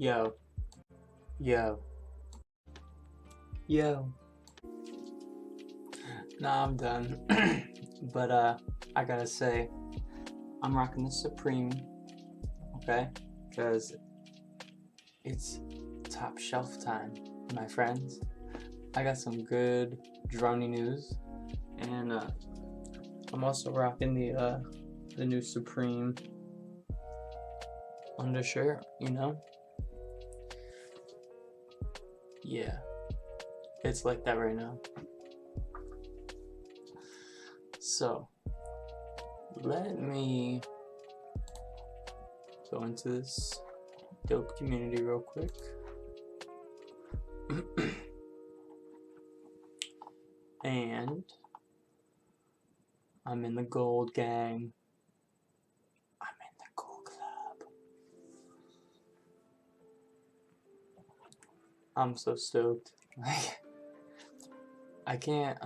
Yo, yo, yo. Nah, I'm done. But I gotta say, I'm rocking the Supreme, okay? Because it's top shelf time, my friends. I got some good Dronie news, and I'm also rocking the new Supreme undershirt. Yeah, it's like that right now. So let me go into this dope community real quick. And I'm in the gold gang. I'm in the gold club. I'm so stoked. I can't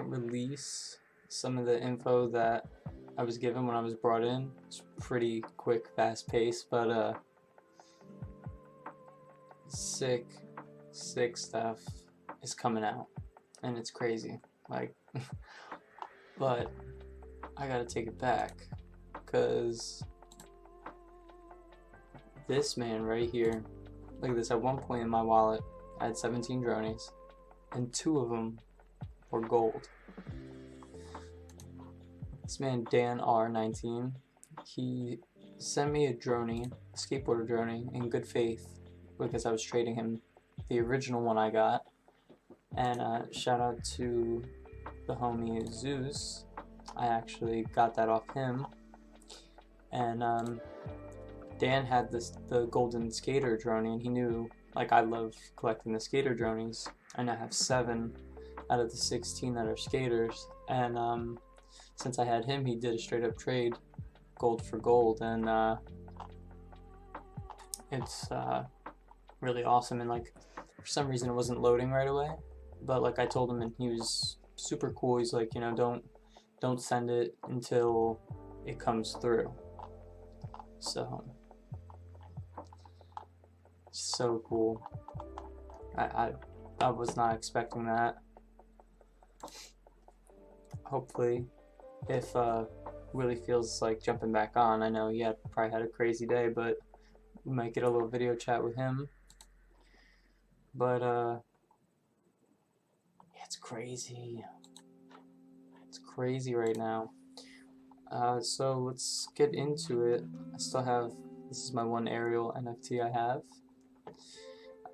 release some of the info that I was given when I was brought in. It's pretty quick, fast paced, but sick stuff is coming out, and it's crazy. But I gotta take it back, cause this man right here, look at this. At one point in my wallet, I had 17 Dronies, and 2 of them were gold. This man Dan R19, he sent me a Dronie, a skateboarder Dronie, in good faith, because I was trading him the original one I got. And shout out to the homie Zeus. I actually got that off him. And Dan had the golden skater Dronie, and he knew I love collecting the skater Dronies. I now have 7 out of the 16 that are skaters. And since I had him, he did a straight up trade, gold for gold, and it's really awesome. And for some reason it wasn't loading right away, but I told him, and he was super cool. He's like, don't send it until it comes through. So cool. I was not expecting that. Hopefully, if Willie feels like jumping back on, I know he probably had a crazy day, but we might get a little video chat with him. But it's crazy. It's crazy right now. So let's get into it. This is my one aerial NFT I have.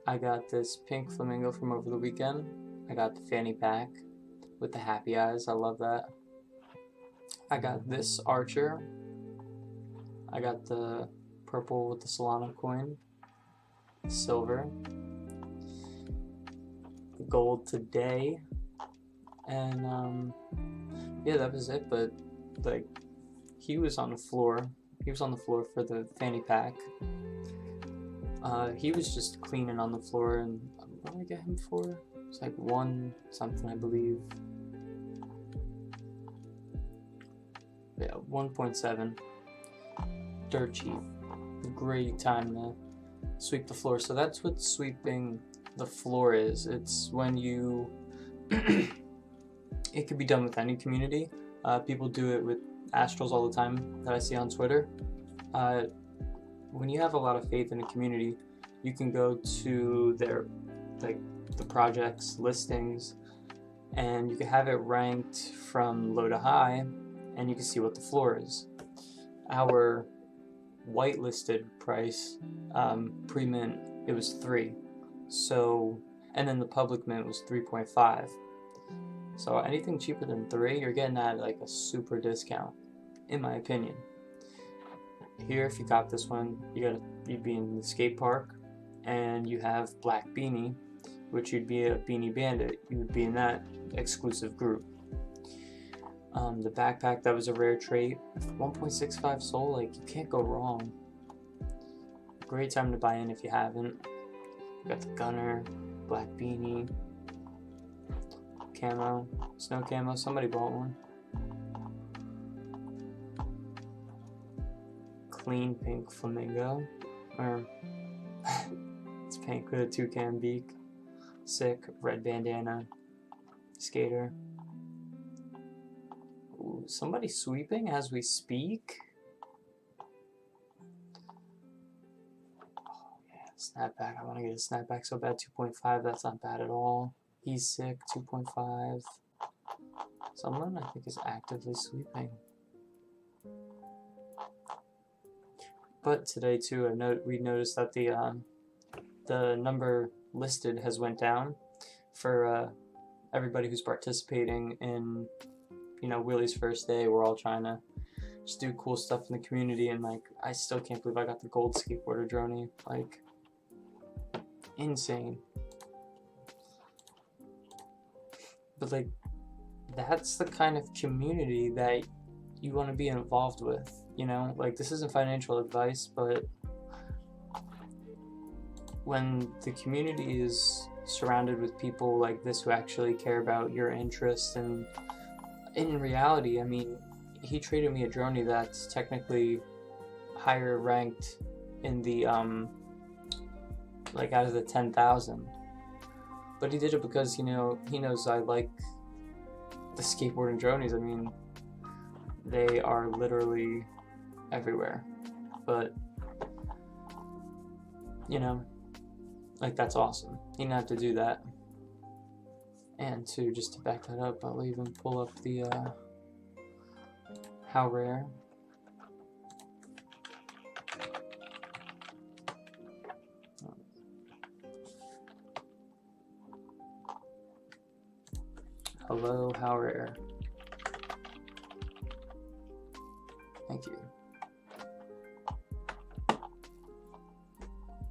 I got this pink flamingo from over the weekend. I got the fanny pack with the happy eyes. I love that. I got this archer. I got the purple with the Solana coin. Silver. Gold today. And yeah, that was it. But he was on the floor. He was on the floor for the fanny pack. He was just cleaning on the floor, and what did I get him for? It's 1 something, I believe. Yeah, 1.7. Dirt cheap. Great time to sweep the floor. So that's what sweeping the floor is. It's when you it could be done with any community. People do it with Astrals all the time that I see on Twitter. When you have a lot of faith in a community, you can go to their the project's listings, and you can have it ranked from low to high, and you can see what the floor is. Our whitelisted price, pre-mint, it was 3. So, and then the public mint was 3.5. So anything cheaper than 3, you're getting at a super discount, in my opinion. Here, if you got this one, you'd be in the skate park, and you have Black Beanie, which you'd be a Beanie Bandit. You would be in that exclusive group. The backpack, that was a rare trait. 1.65 soul, you can't go wrong. Great time to buy in if you haven't. You got the gunner, Black Beanie, camo, snow camo. Somebody bought one. Clean pink flamingo. Or it's pink with a toucan beak. Sick. Red bandana. Skater. Ooh, somebody sweeping as we speak? Oh yeah, snapback. I want to get a snapback so bad. 2.5, that's not bad at all. He's sick. 2.5. Someone I think is actively sweeping. But today too, we noticed that the number listed has went down for everybody who's participating in, you know, Willie's first day. We're all trying to just do cool stuff in the community, and like I still can't believe I got the gold skateboarder Dronie. Like insane. But like that's the kind of community that you want to be involved with, you know? Like this isn't financial advice, but when the community is surrounded with people like this who actually care about your interests, and in reality, I mean, he traded me a Dronie that's technically higher ranked in the like out of the 10,000, but he did it because, you know, he knows I like the skateboarding Dronies. I mean, they are literally everywhere, but you know, like that's awesome. He didn't have to do that. And just to back that up, I'll even pull up the how rare. Hello, how rare. Thank you.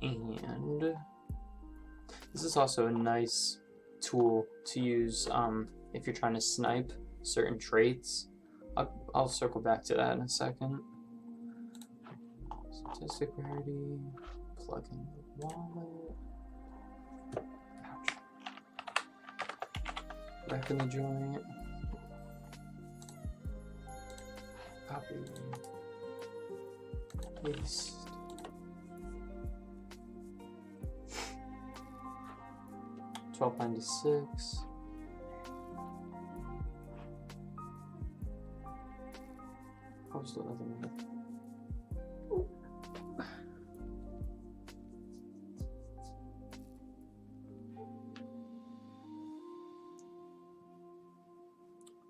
And this is also a nice tool to use if you're trying to snipe certain traits. I'll circle back to that in a second. Statistic rarity, plug in the wallet. Ouch. Back in the joint. Copy. Paste. $12.96. Oh, still nothing here.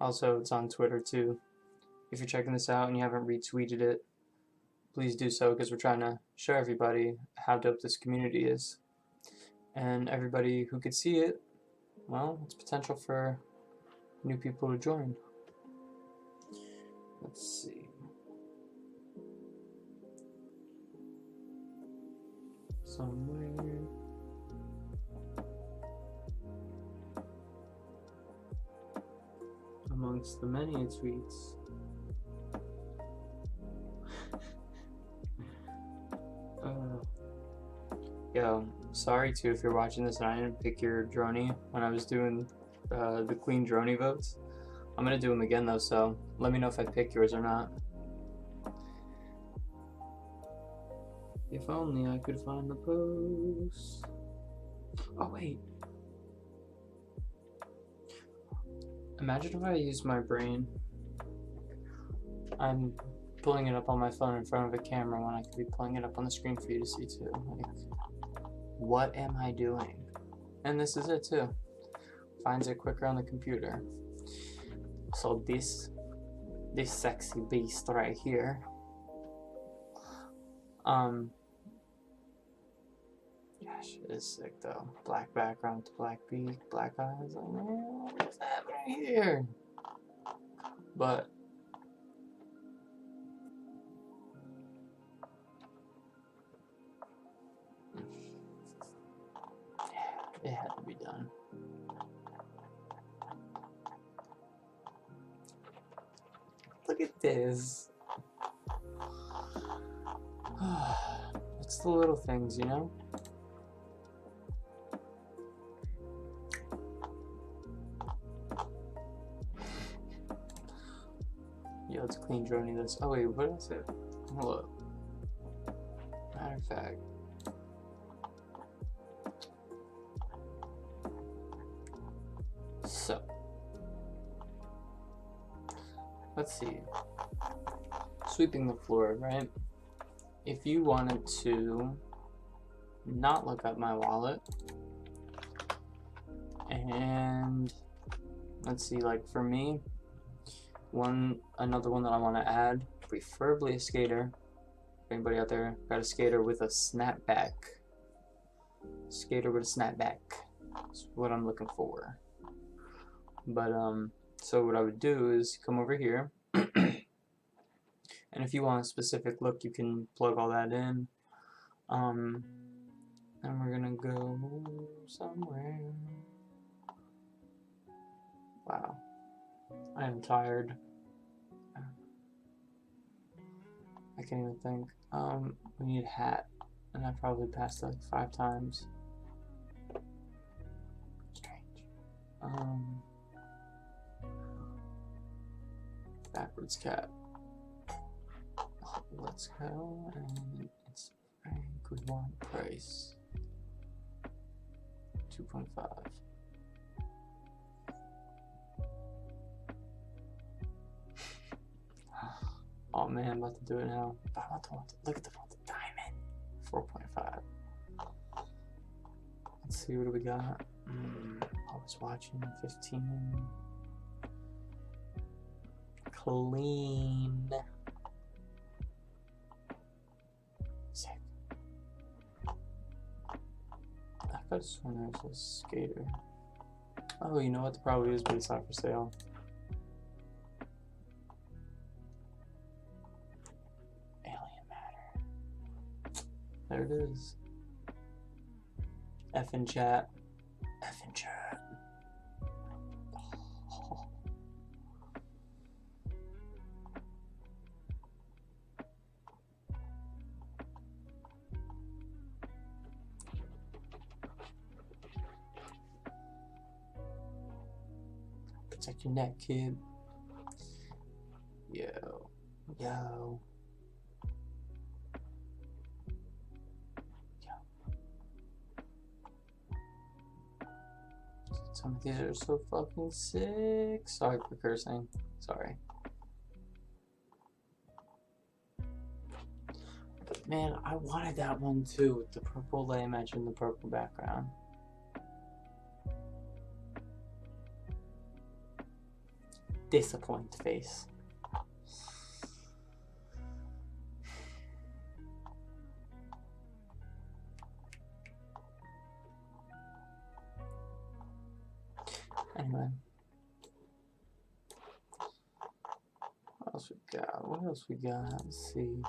Also, it's on Twitter too. If you're checking this out and you haven't retweeted it, please do so, because we're trying to show everybody how dope this community is. And everybody who could see it, well, it's potential for new people to join. Let's see. Somewhere. Amongst the many tweets. Yo, sorry too if you're watching this and I didn't pick your Dronie when I was doing the Clean Dronie votes. I'm gonna do them again though, so let me know if I pick yours or not. If only I could find the post. Oh wait. Imagine if I used my brain. I'm pulling it up on my phone in front of a camera when I could be pulling it up on the screen for you to see too. Like, what am I doing? And this is it too. Finds it quicker on the computer. So this sexy beast right here. Gosh, it is sick though. Black background to black beak, black eyes. Oh man, what's happening here? But it had to be done. Look at this. It's the little things, you know? Yo, it's Clean Dronie this. Oh wait, what is it? Hold up. Matter of fact. So, let's see. Sweeping the floor, right? If you wanted to not look up my wallet, and let's see, like for me, another one that I want to add, preferably a skater. Anybody out there got a skater with a snapback? Skater with a snapback. That's what I'm looking for. But so what I would do is come over here, and if you want a specific look, you can plug all that in. And we're gonna go somewhere. Wow, I am tired. I can't even think. We need a hat, and I probably passed it like 5 times. Strange. Backwards cat. Let's go, and it's Frank. We want price 2.5. Oh man, I'm about to do it now. But I want to look at the diamond. 4.5. Let's see, what do we got? I was watching 15. Clean. Sick. I could have sworn there's a skater. Oh, you know what? There probably is, but it's not for sale. There it is. F in chat. F in chat. Oh. Protect your neck, kid. Yo. Yo. Some of these are so fucking sick. Sorry for cursing. Sorry. But man, I wanted that one too with the purple lay matching the purple background. Disappoint face. Anyway, what else we got? What else we got? Let's see.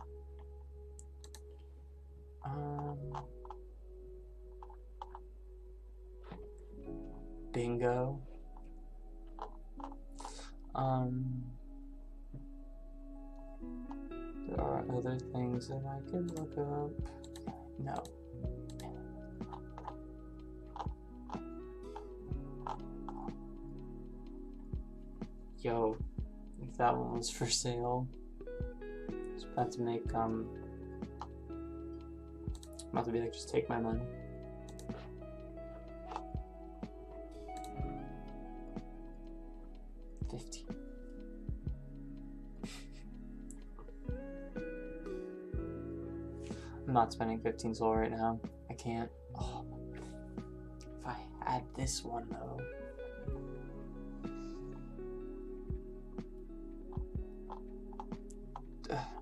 Bingo. There are other things that I can look up. No. Yo, if that one was for sale, I was about to make, I'm about to be like, just take my money. $50. I'm not spending 15 soul right now. I can't. Oh, if I had this one though.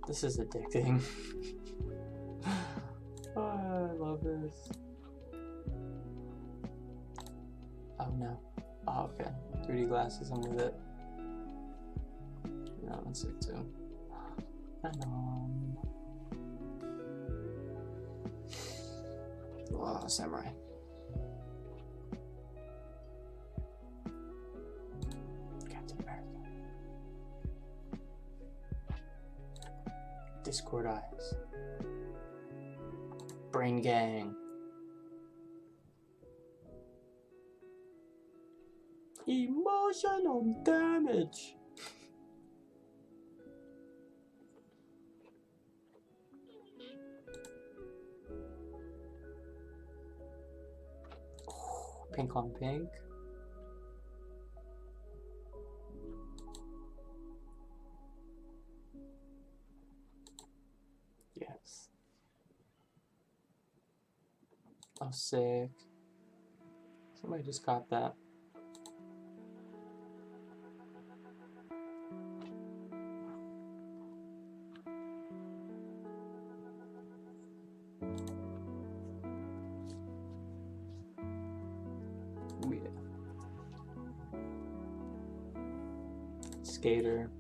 This is addicting. Oh, I love this. Oh no. Oh, okay. 3D glasses, I'm with it. No, that's sick too. Oh, samurai. Captain America. Discord eyes. Brain gang. Emotional damage. Pink on pink. Yes. Oh, sick. Somebody just got that. Ooh, yeah. Skater.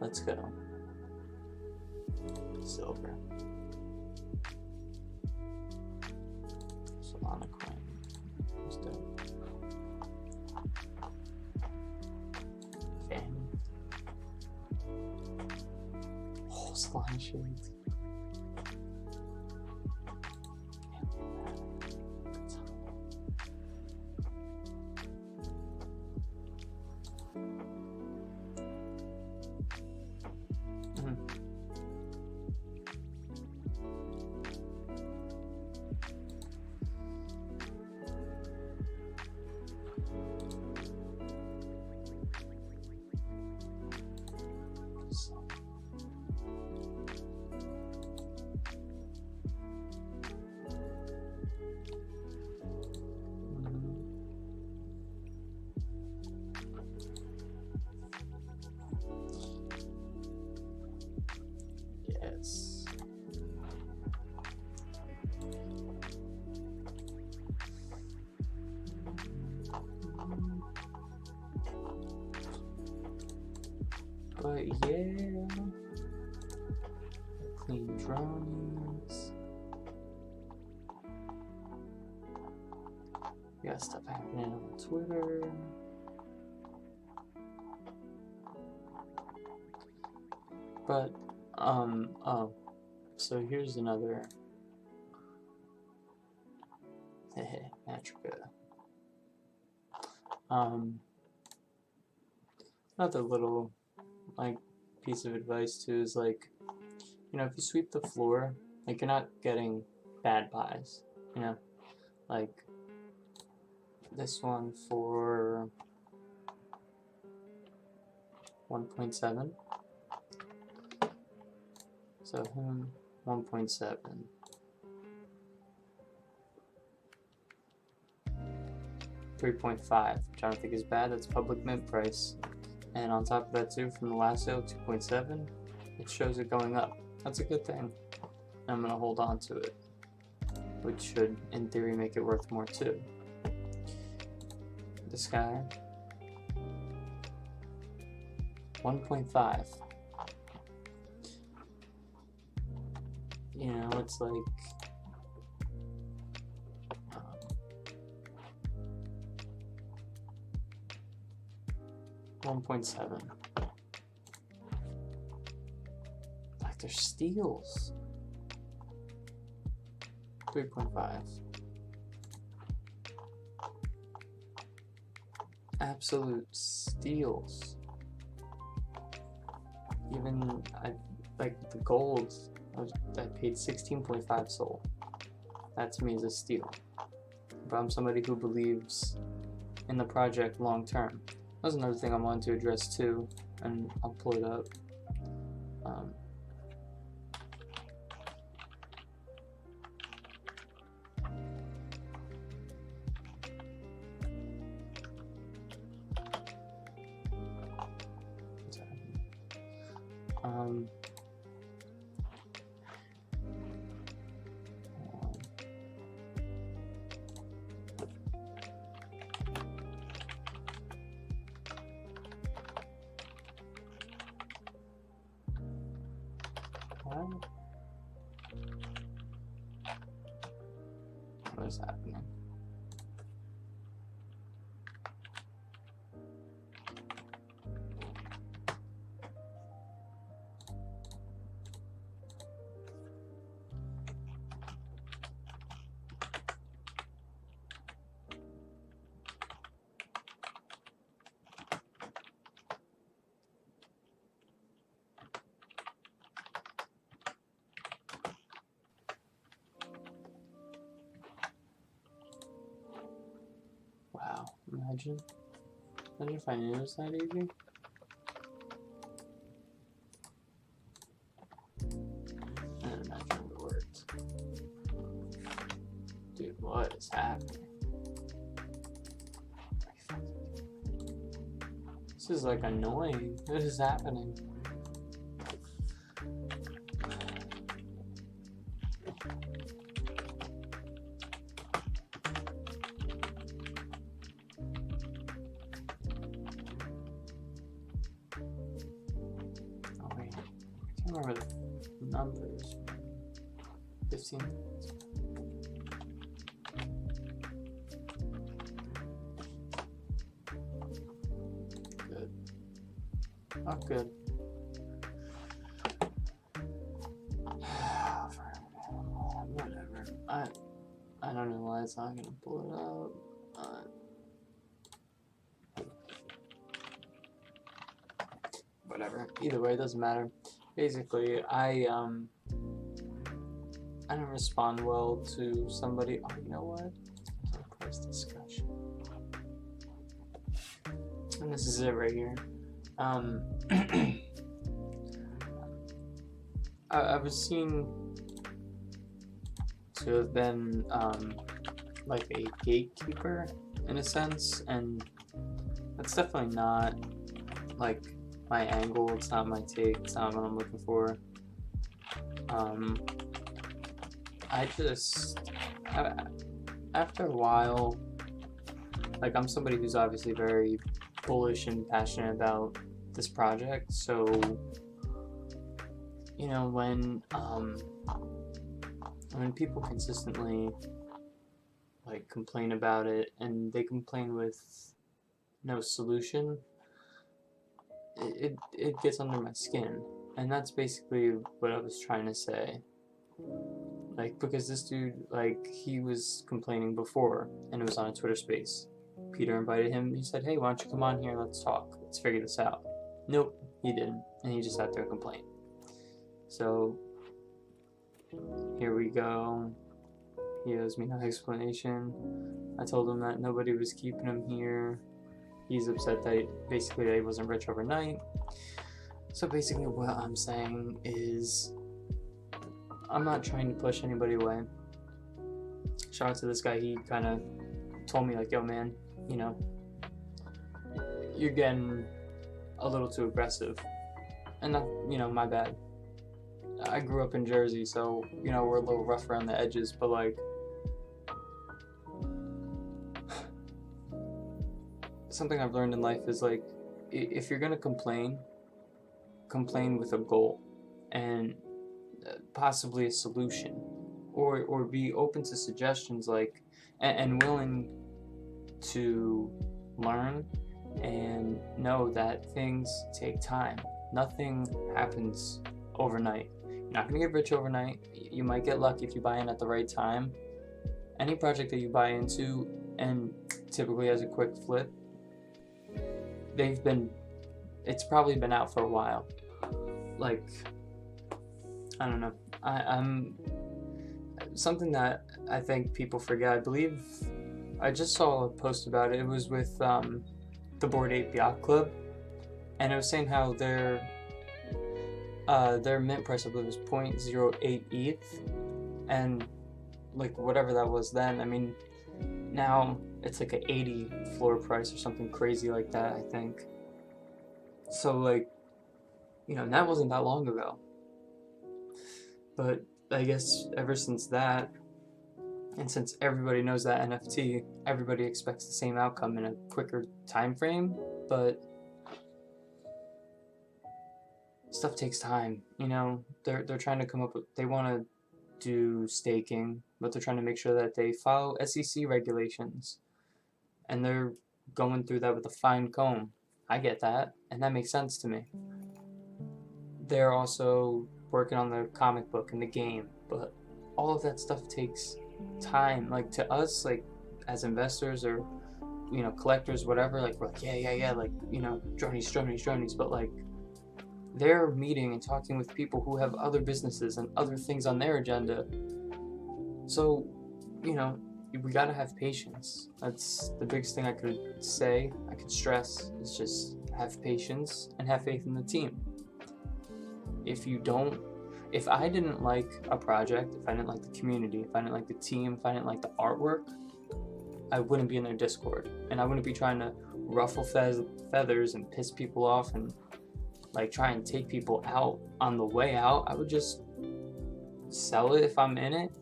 Let's go. Silver. Solana coin. Let's do it. Fan. Oh, Solana shades. Yes. But yeah, Clean Dronies. We got stuff happening on Twitter. But oh, so here's another Matrica. Another little like piece of advice too is like, you know, if you sweep the floor, like you're not getting bad buys, you know, like this one for 1.7. So him 1.7. 3.5, which I don't think is bad. That's public mint price. And on top of that too, from the last sale, 2.7, it shows it going up. That's a good thing. I'm gonna hold on to it, which should, in theory, make it worth more too. This guy, 1.5. You know, it's like 1.7. Like they're steals. 3.5. Absolute steals. Even like the gold, I paid 16.5 SOL. That to me is a steal. But I'm somebody who believes in the project long term. That's another thing I wanted to address too, and I'll pull it up. What is happening? Imagine if I knew it was that easy. And imagine it worked. Dude, what is happening? This is like annoying. What is happening? Oh wait, I can't remember the numbers. 15. Good. Not good. Whatever. I don't know why it's not gonna pull it up. Whatever. Either way, it doesn't matter. Basically, I don't respond well to somebody. Oh, you know what? Price discussion. And this is it right here. I was seen to have been like a gatekeeper in a sense, and that's definitely not like my angle. It's not my take. It's not what I'm looking for. I just after a while, like, I'm somebody who's obviously very bullish and passionate about this project, so you know, when people consistently like complain about it, and they complain with no solution, it gets under my skin. And that's basically what I was trying to say. Like, because this dude, like, he was complaining before, and it was on a Twitter space. Peter invited him. He said, hey, why don't you come on here, let's talk, let's figure this out. Nope, he didn't, and he just sat there and complained. So here we go. He owes me no explanation. I told him that nobody was keeping him here. He's upset that he wasn't rich overnight. So basically what I'm saying is, I'm not trying to push anybody away. Shout out to this guy. He kind of told me, like, yo man, you know, you're getting a little too aggressive. And that, you know, my bad. I grew up in Jersey, so, you know, we're a little rough around the edges, but like, something I've learned in life is, like, if you're gonna complain with a goal and possibly a solution, or be open to suggestions, like, and willing to learn and know that things take time. Nothing happens overnight. You're not gonna get rich overnight. You might get lucky if you buy in at the right time. Any project that you buy into and typically has a quick flip, it's probably been out for a while. Like, I don't know. I'm something that I think people forget. I believe I just saw a post about it. It was with the Bored Ape Yacht Club, and it was saying how their mint price, I believe, was 0.08 ETH, and like whatever that was then. I mean, now it's like an 80 floor price or something crazy like that, I think. So, like, you know, that wasn't that long ago. But I guess ever since that, and since everybody knows that NFT, everybody expects the same outcome in a quicker time frame. But stuff takes time, you know. They're trying to come up with, they want to do staking, but they're trying to make sure that they follow SEC regulations, and they're going through that with a fine comb. I get that, and that makes sense to me. They're also working on the comic book and the game, but all of that stuff takes time. Like, to us, like, as investors or, you know, collectors, whatever, like, we're like, yeah, like, you know, Dronies, but like, they're meeting and talking with people who have other businesses and other things on their agenda. So, you know, we gotta have patience. That's the biggest thing I could say, I could stress, is just have patience and have faith in the team. If I didn't like a project, if I didn't like the community, if I didn't like the team, if I didn't like the artwork, I wouldn't be in their Discord, and I wouldn't be trying to ruffle feathers and piss people off and like try and take people out on the way out. I would just sell it if I'm in it,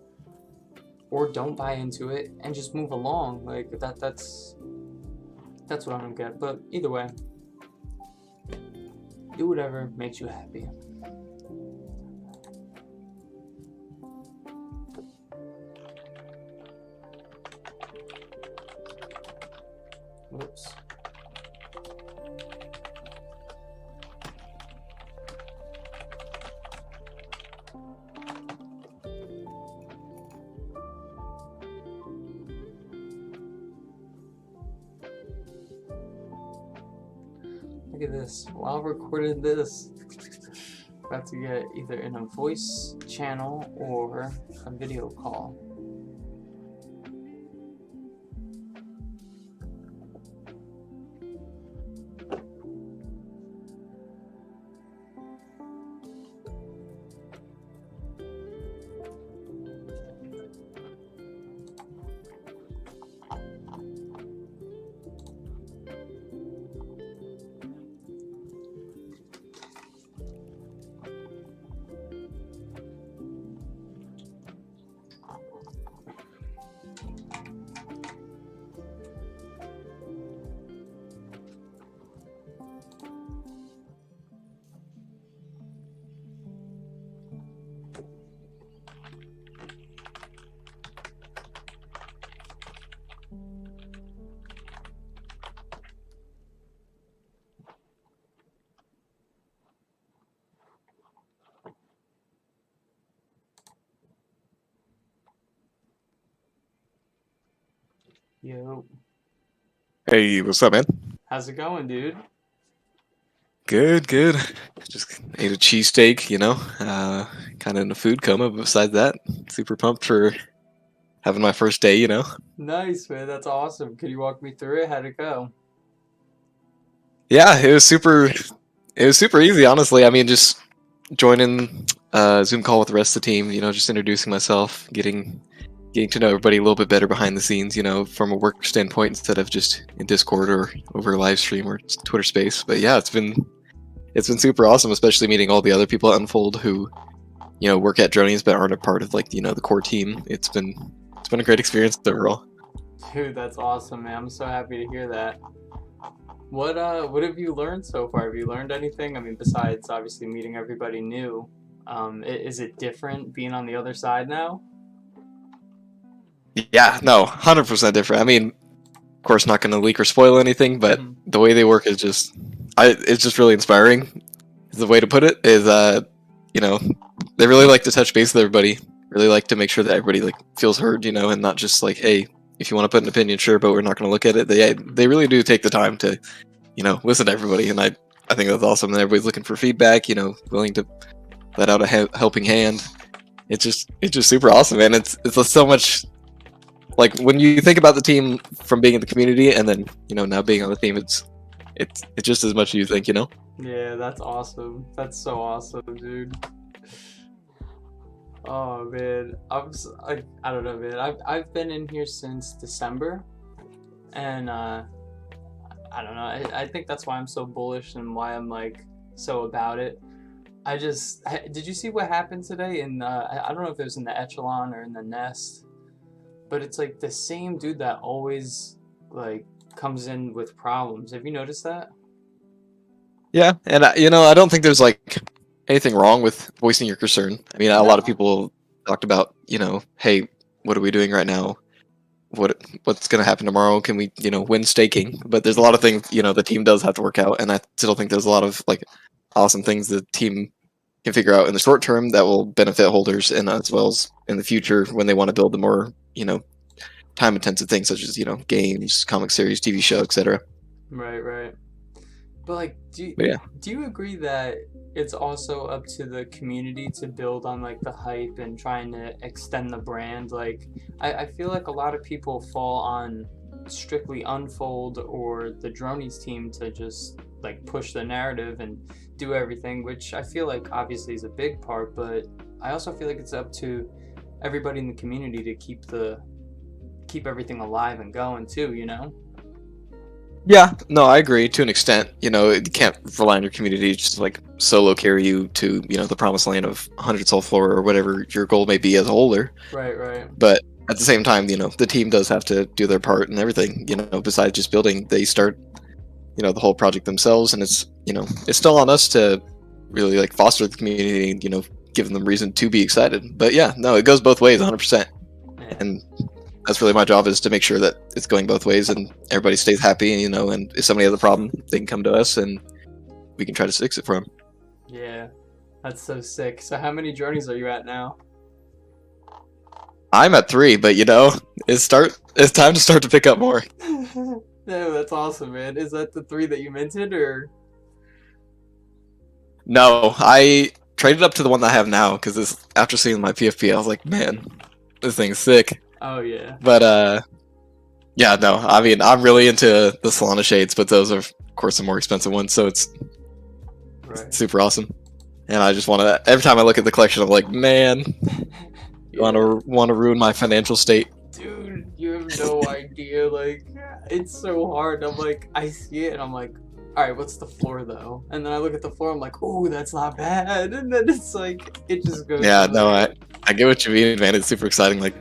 or don't buy into it and just move along. Like that's what I don't get. But either way, do whatever makes you happy. Whoops. Look at this. While I recorded this, about to get either in a voice channel or a video call. Yo, Hey, what's up, man? how's it going, dude? Good, good. Just ate a cheesesteak, kind of in a food coma, but besides that, super pumped for having my first day, Nice, man. That's awesome. Could you walk me through it? How'd it go? Yeah, it was super easy, honestly. I mean, just joining a Zoom call with the rest of the team, just introducing myself, getting to know everybody a little bit better behind the scenes, from a work standpoint instead of just in Discord or over a live stream or Twitter Space. But yeah, it's been super awesome, especially meeting all the other people at Unfold who, work at Dronies but aren't a part of the core team. It's been a great experience overall. Dude, that's awesome, man. I'm so happy to hear that. What have you learned so far? Have you learned anything? I mean, besides obviously meeting everybody new, is it different being on the other side now? Yeah, no, 100% different. I mean, of course, not going to leak or spoil anything, but Mhm. the way they work is it's just really inspiring. The way to put it is, they really like to touch base with everybody. Really like to make sure that everybody feels heard, and not just like, hey, if you want to put an opinion, sure, but we're not going to look at it. They really do take the time to, listen to everybody, and I think that's awesome. And everybody's looking for feedback, willing to let out a helping hand. It's just super awesome, man. It's just so much. Like when you think about the team from being in the community and then now being on the team, it's just as much as you think. Yeah, that's awesome. That's so awesome, dude. Oh man, I don't know, man. I've been in here since December, and I don't know. I think that's why I'm so bullish and why I'm like so about it. Did you see what happened today? I don't know if it was in the Echelon or in the Nest, but it's like the same dude that always like comes in with problems. Have you noticed that? Yeah, and I don't think there's anything wrong with voicing your concern. I mean, a lot of No. people talked about hey, what are we doing right now? What's going to happen tomorrow? Can we win staking? But there's a lot of things the team does have to work out, and I still think there's a lot of awesome things the team can figure out in the short term that will benefit holders, and as well as in the future when they want to build the more time-intensive things such as games, comic series, TV show, etc. Right, right. But like, But yeah. do you agree that it's also up to the community to build on like the hype and trying to extend the brand? Like, I feel like a lot of people fall on strictly Unfold or the Dronies team to just like push the narrative and do everything, which I feel like obviously is a big part, but I also feel like it's up to everybody in the community to keep everything alive and going too, you know? Yeah, no, I agree to an extent. You know, you can't rely on your community to just like solo carry you to, you know, the promised land of 100 soul floor or whatever your goal may be as a holder. Right, right. But at the same time, you know, the team does have to do their part and everything. You know, besides just building, they start, you know, the whole project themselves, and it's, you know, it's still on us to really like foster the community, you know, giving them reason to be excited. But yeah, no, it goes both ways 100%. Yeah. And that's really my job, is to make sure that it's going both ways and everybody stays happy, you know, and if somebody has a problem, they can come to us and we can try to fix it for them. Yeah, that's so sick. So how many Dronies are you at now? I'm at 3, but you know, it's time to start to pick up more. No, that's awesome, man. Is that the 3 that you minted, or? No, I traded up to the one that I have now because after seeing my PFP, I was like, man, this thing's sick. Oh yeah. But yeah, no, I mean, I'm really into the Solana shades, but those are of course the more expensive ones, so it's Right. super awesome. And I just want to, every time I look at the collection, I'm like, man, you want to ruin my financial state. Dude, you have no idea. Like, it's so hard. I'm like, I see it and I'm like, all right, what's the floor though? And then I look at the floor, I'm like, oh, that's not bad. And then it's like, it just goes. Yeah, from no, there. I get what you mean, man. It's super exciting. Like,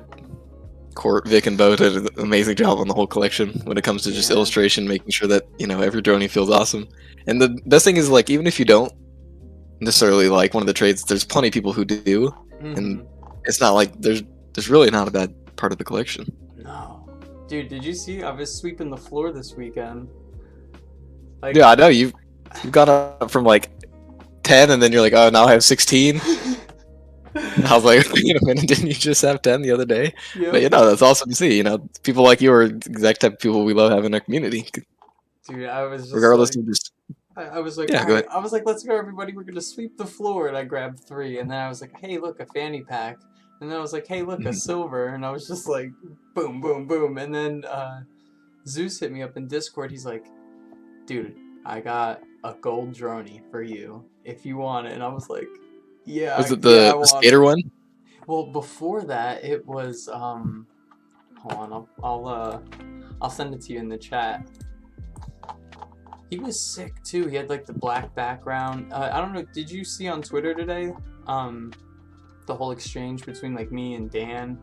Court, Vic, and Bo did an amazing job on the whole collection when it comes to just Yeah. illustration, making sure that, you know, every Dronie feels awesome. And the best thing is, like, even if you don't necessarily like one of the trades, there's plenty of people who do, and it's not like there's really not a bad part of the collection. No, dude, did you see? I was sweeping the floor this weekend. Like, Yeah, I know you've gone up from like 10, and then you're like, oh, now I have 16. I was like, wait a minute, didn't you just have 10 the other day? Yep. But you know, that's awesome to see. You know, people like you are the exact type of people we love having in our community. Dude, I was just Regardless like, of just, I was like, yeah, all go right. ahead. I was like, let's go, everybody. We're gonna sweep the floor, and I grabbed 3, and then I was like, hey, look, a fanny pack, and then I was like, hey, look, a silver, and I was just like, boom, boom, boom, and then Zeus hit me up in Discord. He's like, dude, I got a gold Dronie for you if you want it, and I was like, yeah, Was it yeah, I the want skater it. one? Well, before that, it was hold on, I'll send it to you in the chat. He was sick too. He had like the black background. I don't know. Did you see on Twitter today, the whole exchange between like me and Dan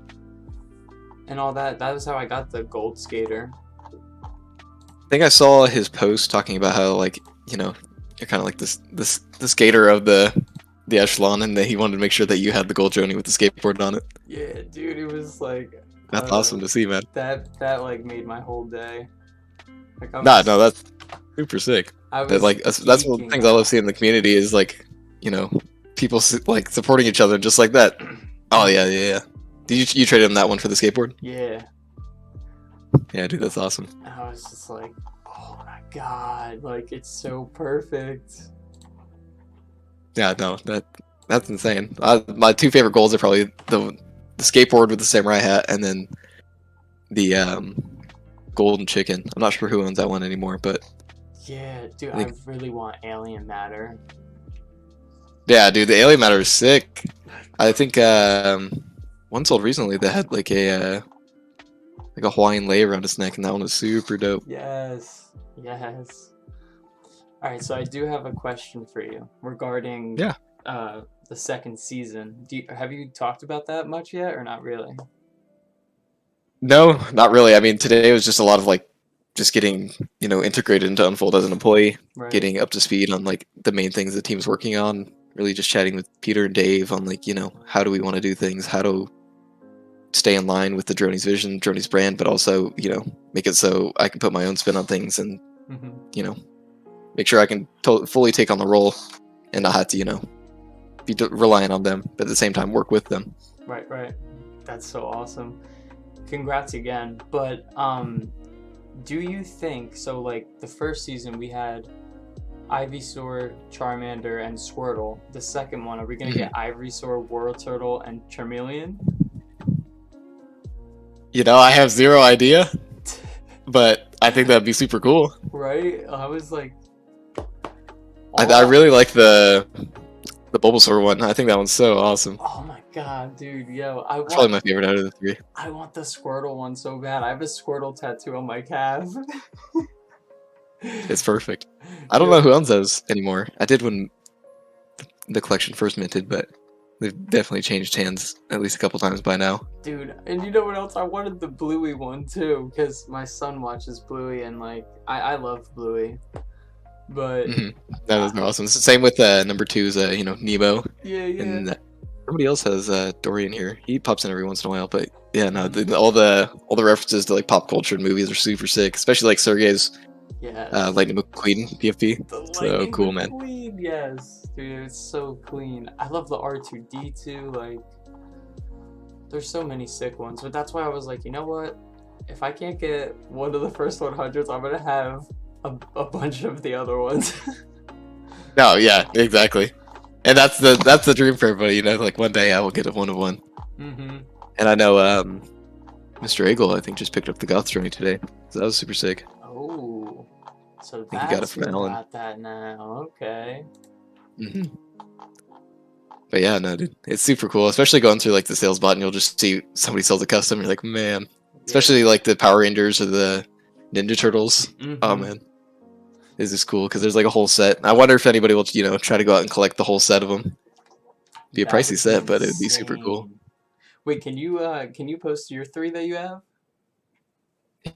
and all that? That was how I got the gold skater. I think I saw his post talking about how, like, you know, you're kind of like the skater of the echelon, and that he wanted to make sure that you had the gold Dronie with the skateboard on it. Yeah, dude, it was like That's awesome to see, man. that like made my whole day. Like, No, that's super sick. But like, that's one of the things I love seeing in the community is, like, you know, people like supporting each other just like that. Oh yeah. Did you traded him that one for the skateboard? Yeah. Yeah, dude, that's awesome. I was just like, oh my god, like, it's so perfect. Yeah, no, that's insane. My 2 favorite goals are probably the skateboard with the samurai hat, and then the golden chicken. I'm not sure who owns that one anymore, but yeah, dude, I really want alien matter. Yeah, dude, the alien matter is sick. I think one sold recently that had like a Hawaiian lei around his neck, and that one was super dope. Yes. All right, so I do have a question for you regarding the second season. Have you talked about that much yet, or not really? No, not really. I mean, today was just a lot of like just getting, you know, integrated into Unfold as an employee, getting up to speed on like the main things the team's working on. Really just chatting with Peter and Dave on like, you know, how do we want to do things, how to stay in line with the Dronies vision, Dronies brand, but also, you know, make it so I can put my own spin on things and, you know, make sure I can fully take on the role and not have to, you know, be relying on them, but at the same time work with them. Right. That's so awesome. Congrats again. But do you think, so like the first season we had Ivysaur, Charmander, and Squirtle. The second one, are we gonna get Ivysaur, Wartortle, and Charmeleon? You know, I have zero idea, but I think that'd be super cool. Right? I was like, I really like the Bulbasaur one. I think that one's so awesome. oh my god, dude, yo, It's probably my favorite out of the three. I want the Squirtle one so bad. I have a Squirtle tattoo on my calf. It's perfect. I don't know who owns those anymore. I did when the collection first minted, but they've definitely changed hands at least a couple times by now. Dude, and you know what else? I wanted the Bluey one too, because my son watches Bluey, and like, I love Bluey. But that was awesome. It's the same with number 2's you know, Nemo. Yeah. And everybody else has Dory in here. He pops in every once in a while, but yeah, no, all the references to like pop culture and movies are super sick, especially like Sergey's Lightning McQueen PFP. So cool, man. Yes, dude, it's so clean. I love the R2D2. Like, there's so many sick ones, but that's why I was like, you know what? If I can't get one of the first 100s, I'm gonna have a bunch of the other ones. No, yeah, exactly. And that's the dream for everybody, you know. Like one day I will get a 1-of-1. And I know Mr. Eagle, I think, just picked up the Goth Dronie today, so that was super sick. Oh, so I think he got it from Alan. Got that now, okay. But yeah, no, dude, it's super cool, especially going through like the sales bot and you'll just see somebody sells a custom. You're like, man, especially like the Power Rangers or the Ninja Turtles. Oh man, this is cool because there's like a whole set. I wonder if anybody will, you know, try to go out and collect the whole set of them. Be a pricey set, but it'd be super cool. Wait, can you post your 3 that you have?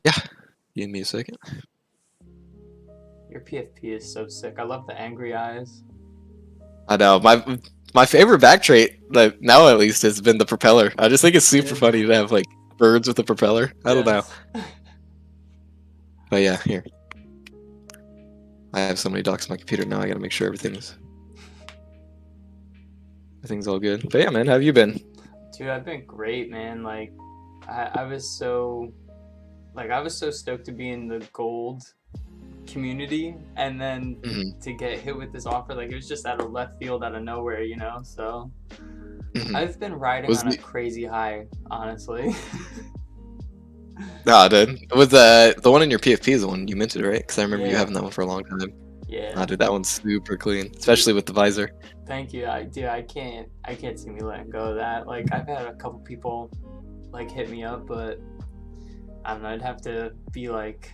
Yeah, give me a second. Your PFP is so sick. I love the angry eyes. I know my favorite back trait, like now at least, has been the propeller. I just think it's super funny to have like birds with a propeller. I don't know. But yeah, here. I have so many docs on my computer now. I gotta make sure everything's all good. But yeah, man, how have you been? Dude, I've been great, man. Like, I was so stoked to be in the gold community, and then to get hit with this offer, like it was just out of left field, out of nowhere, you know. So I've been riding on a crazy high, honestly. Nah, dude. Was the one in your PFP is the one you minted, right? Because I remember you having that one for a long time. Yeah. Nah, dude, that one's super clean, especially with the visor. Thank you. I can't see me letting go of that. Like, I've had a couple people like hit me up, but I don't know, it'd have to be like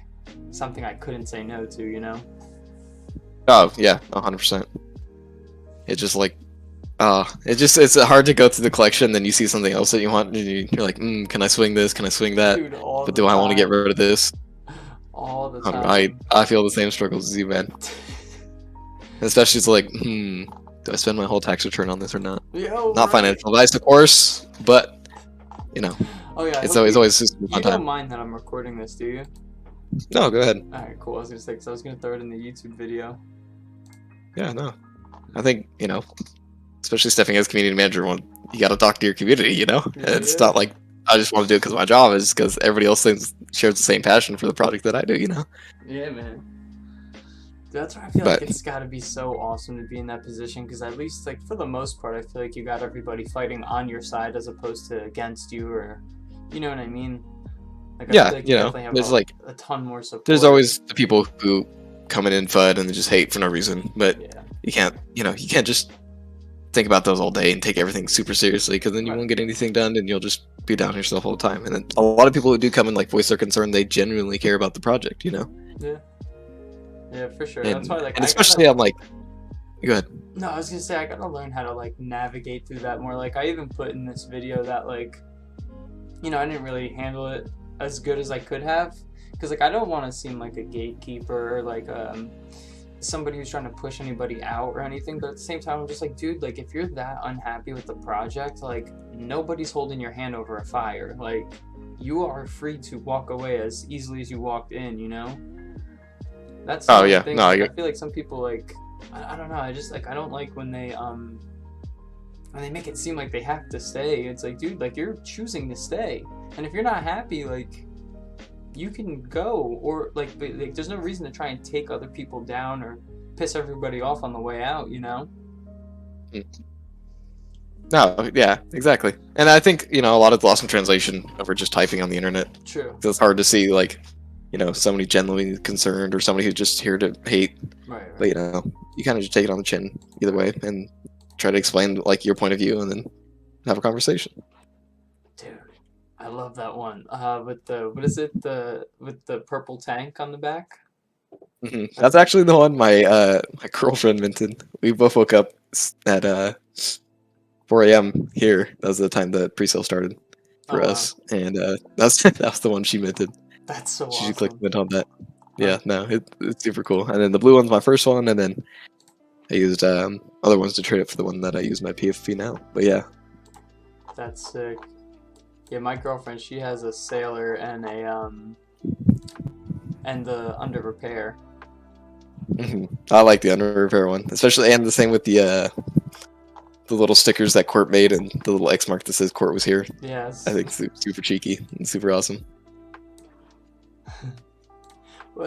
something I couldn't say no to, you know? Oh yeah, 100%. It just like it's hard to go through the collection, then you see something else that you want, and you're like, can I swing this? Can I swing that? Dude, but do I want to get rid of this? All the time. I feel the same struggles as you, man. Especially it's like, do I spend my whole tax return on this or not? Not financial advice, of course, but you know. Oh yeah. It's always just a fun time. You time. don't mind that I'm recording this, do you? No, go ahead. Alright, cool. I was gonna say, because I was gonna throw it in the YouTube video. Yeah, no. I think, you know, especially stepping as community manager, you got to talk to your community, you know? It's not like I just want to do it because my job is because everybody else shares the same passion for the project that I do, you know? Yeah, man. That's why I feel like it's got to be so awesome to be in that position, because at least, like, for the most part, I feel like you got everybody fighting on your side as opposed to against you, or, you know what I mean? Like, I feel like you know, there's like a ton more support. There's always the people who come in FUD and they just hate for no reason, but you can't just think about those all day and take everything super seriously, because then you won't get anything done and you'll just be down on yourself all the time. And then a lot of people who do come and like voice their concern, they genuinely care about the project, you know? Yeah, for sure. And, that's why, like, and especially I'm like, go ahead. No, I was gonna say, I gotta learn how to like navigate through that more. Like, I even put in this video that, like, you know, I didn't really handle it as good as I could have, because like I don't want to seem like a gatekeeper or like somebody who's trying to push anybody out or anything, but at the same time I'm just like, dude, like, if you're that unhappy with the project, like, nobody's holding your hand over a fire. Like, you are free to walk away as easily as you walked in, you know? That's the thing. No, I feel like some people, like, I don't know, I just, like, I don't like when they make it seem like they have to stay. It's like, dude, like, you're choosing to stay, and if you're not happy, like, you can go, or like there's no reason to try and take other people down or piss everybody off on the way out, you know? No, yeah, exactly. And I think, a lot of lost in translation over just typing on the internet. True. So it's hard to see, like, somebody genuinely concerned or somebody who's just here to hate. Right. But, you kind of just take it on the chin either way and try to explain, like, your point of view and then have a conversation. Dude, I love that one. With the, what is it? With the purple tank on the back? That's actually the one my girlfriend minted. We both woke up at 4 a.m. here. That was the time the pre-sale started for us, and that's the one she minted. That's so She awesome. clicked mint on that. Yeah, no, it's super cool. And then the blue one's my first one, and then I used other ones to trade it for the one that I use my PFP now. But yeah, that's sick. Yeah, my girlfriend, she has a sailor and the under repair. I like the under repair one, especially, and the same with the little stickers that Court made and the little X mark that says Court was here. Yes. I think super cheeky and super awesome.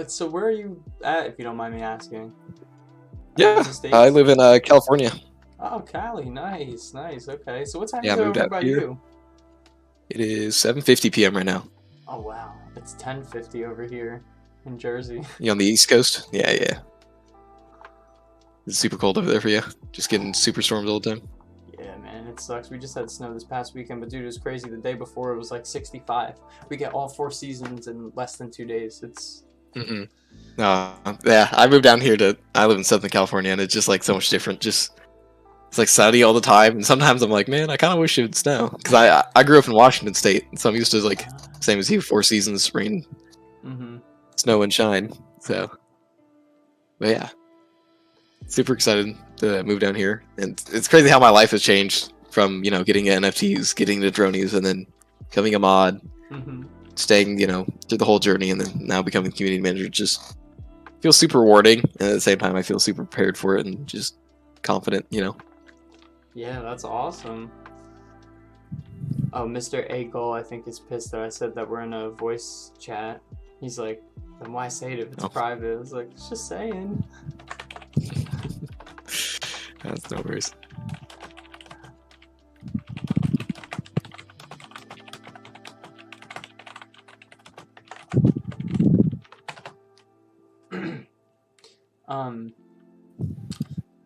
So where are you at, if you don't mind me asking? Yeah, I live in California. Oh, Cali, nice. Okay, so what time Yeah, is I it moved over out by here. you? It is 7:50 p.m. right now. Oh wow, it's 10:50 over here in Jersey. You on the East Coast? Yeah. It's super cold over there for you. Just getting super storms all the time. Yeah, man, it sucks. We just had snow this past weekend, but dude, it was crazy. The day before, it was like 65. We get all 4 seasons in less than 2 days. It's... Yeah, I moved down here I live in Southern California, and it's just like so much different. It's like sunny all the time, and sometimes I'm like, man, I kind of wish it would snow. Because I grew up in Washington State, so I'm used to, like, same as you, 4 seasons, rain, snow, and shine. So, but yeah. Super excited to move down here, and it's crazy how my life has changed from getting NFTs, getting the Dronies, and then becoming a mod, staying through the whole journey, and then now becoming community manager. Just feels super rewarding, and at the same time I feel super prepared for it and just confident. Yeah, that's awesome. Oh, Mr. A Goal, I think, is pissed that I said that we're in a voice chat. He's like, then why say it if it's private? I was like, it's just saying. That's no worries.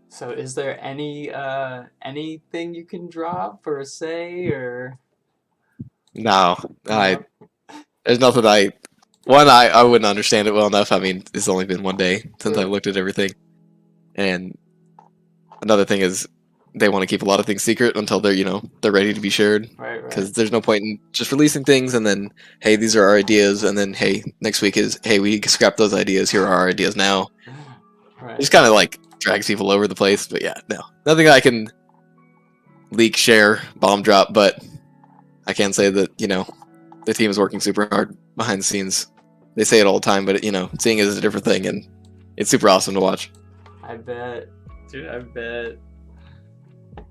So is there anything you can drop or say, or? No, there's nothing I wouldn't understand it well enough. I mean, it's only been 1 day since I looked at everything. And another thing is they want to keep a lot of things secret until they're ready to be shared. Right. Because there's no point in just releasing things and then, hey, these are our ideas, and then, hey, next week is, hey, we scrapped those ideas. Here are our ideas now. Right. It just kind of like drags people over the place. But yeah, no, nothing I can leak, share, bomb drop. But I can say that the team is working super hard behind the scenes. They say it all the time, but seeing it is a different thing, and it's super awesome to watch. I bet, dude. I bet.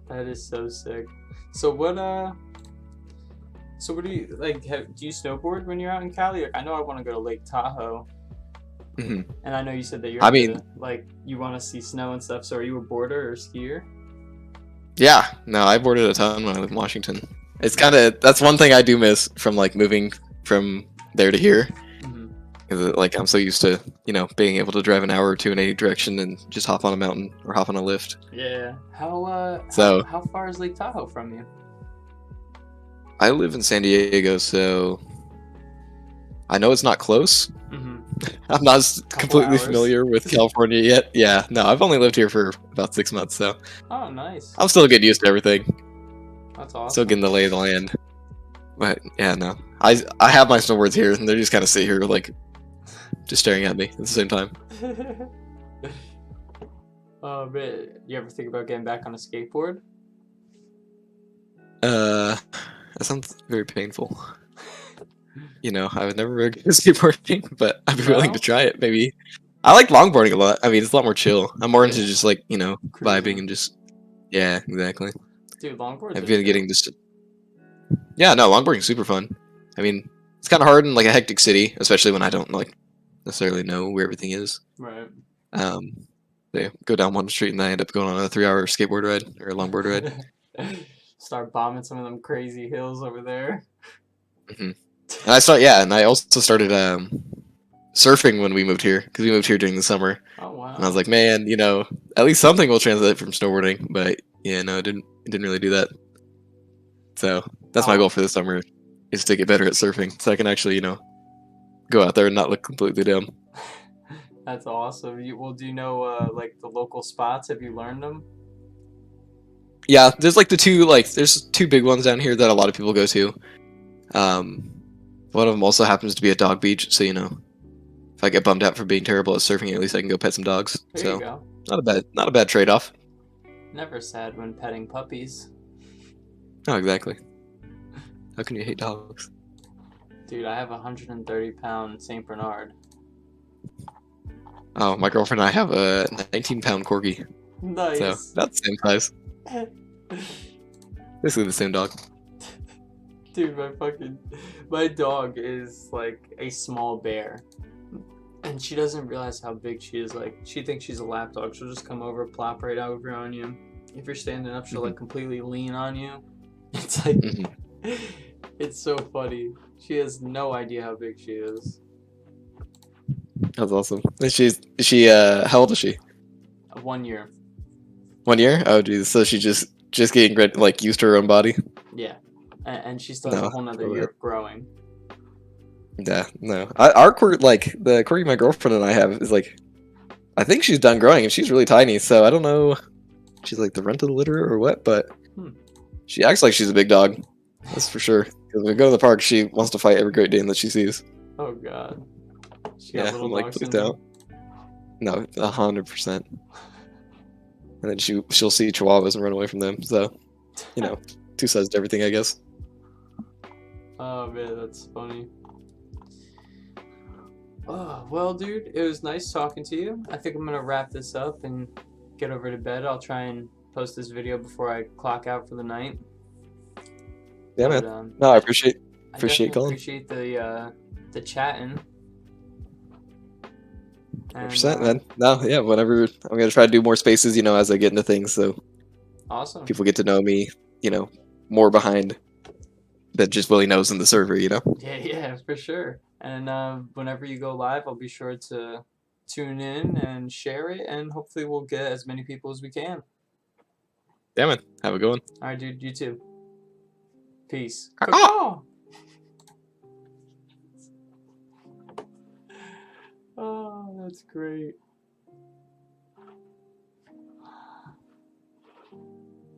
That is so sick. So what do you like? Do you snowboard when you're out in Cali? Like, I know I want to go to Lake Tahoe. And I know you said that you want to see snow and stuff. So are you a boarder or skier? Yeah, no, I boarded a ton when I lived in Washington. It's that's one thing I do miss from like moving from there to here. Because like I'm so used to being able to drive an hour or two in any direction and just hop on a mountain or hop on a lift. Yeah. How far is Lake Tahoe from you? I live in San Diego, so I know it's not close. I'm not completely familiar with California yet. Yeah, no, I've only lived here for about 6 months, so. Oh, nice. I'm still getting used to everything. That's awesome. Still getting the lay of the land. But yeah, no, I have my snowboards here, and they're just kind of sit here like, just staring at me at the same time. Oh, man, you ever think about getting back on a skateboard? That sounds very painful. I would never really get skateboarding, but I'd be willing to try it, maybe. I like longboarding a lot. I mean, it's a lot more chill. I'm more into just, like, vibing and just... Yeah, exactly. Dude, longboards I've been getting just... Yeah, no, longboarding's super fun. I mean, it's kind of hard in, like, a hectic city, especially when I don't, like, necessarily know where everything is. Right. They go down one street and I end up going on a 3-hour skateboard ride or a longboard ride. Start bombing some of them crazy hills over there. And I also started surfing when we moved here because we moved here during the summer. Oh wow. And I was like, man, at least something will translate from snowboarding. But yeah, no, it didn't really do that. So that's my goal for this summer, is to get better at surfing, so I can actually, go out there and not look completely dumb. That's awesome. Do you know like the local spots? Have you learned them? Yeah, there's there's two big ones down here that a lot of people go to. One of them also happens to be a dog beach, so if I get bummed out for being terrible at surfing, at least I can go pet some dogs. There you go. Not a bad trade-off. Never sad when petting puppies. Oh, exactly. How can you hate dogs? Dude, I have a 130-pound Saint Bernard. Oh, my girlfriend and I have a 19-pound corgi. Nice. So that's the same size. Basically the same dog. Dude, my dog is like a small bear. And she doesn't realize how big she is. Like, she thinks she's a lap dog. She'll just come over, plop right over on you. If you're standing up, she'll like completely lean on you. It's like, it's so funny. She has no idea how big she is. That's awesome. How old is she? 1 year. 1 year? Oh, geez. So she's just getting used to her own body? Yeah. And she still has a whole nother year of growing. Yeah, no. The corgi my girlfriend and I have is I think she's done growing and she's really tiny, so I don't know if she's like the runt of the litter or what, but she acts like she's a big dog. That's for sure. Because when we go to the park, she wants to fight every Great Dane that she sees. Oh god. She Yeah, got I'm little like, dog please syndrome? don't. No, 100%. And then she'll see chihuahuas and run away from them. So, two sides to everything, I guess. Oh man, that's funny. Oh, well, dude, it was nice talking to you. I think I'm gonna wrap this up and get over to bed. I'll try and post this video before I clock out for the night. Yeah, But, man. No, I appreciate calling. Appreciate the chatting. 100%, man. No, yeah. Whenever I'm gonna try to do more spaces, as I get into things, so awesome. People get to know me, more behind than just WillieKnows in the server, Yeah, for sure. And whenever you go live, I'll be sure to tune in and share it, and hopefully we'll get as many people as we can. Yeah, man. Have a good one. All right, dude. You too. Peace. Oh, that's great.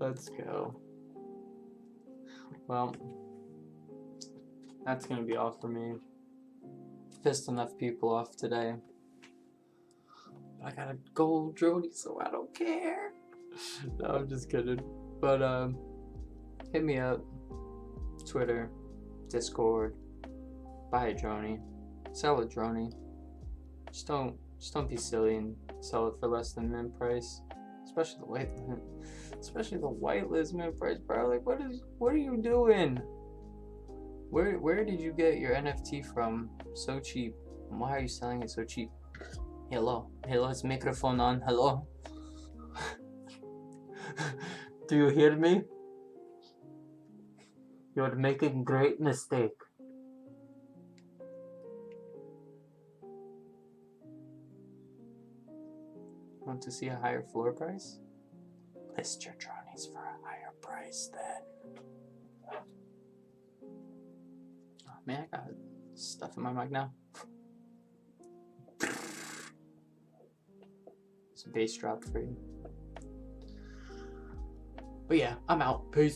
Let's go. Well, that's gonna be all for me. Pissed enough people off today. But I got a gold Dronie, so I don't care. No, I'm just kidding. But hit me up. Twitter, Discord. Buy a Dronie. Sell a Dronie. Just don't be silly and sell it for less than mint price. Especially the whitelist mint price, bro. Like, what are you doing? Where did you get your NFT from so cheap? And why are you selling it so cheap? Hello, it's microphone on. Hello. Do you hear me? You're making a great mistake. Want to see a higher floor price? List your Dronies for a higher price then. Oh man, I got stuff in my mic now. Some bass drop for you. But yeah, I'm out. Peace.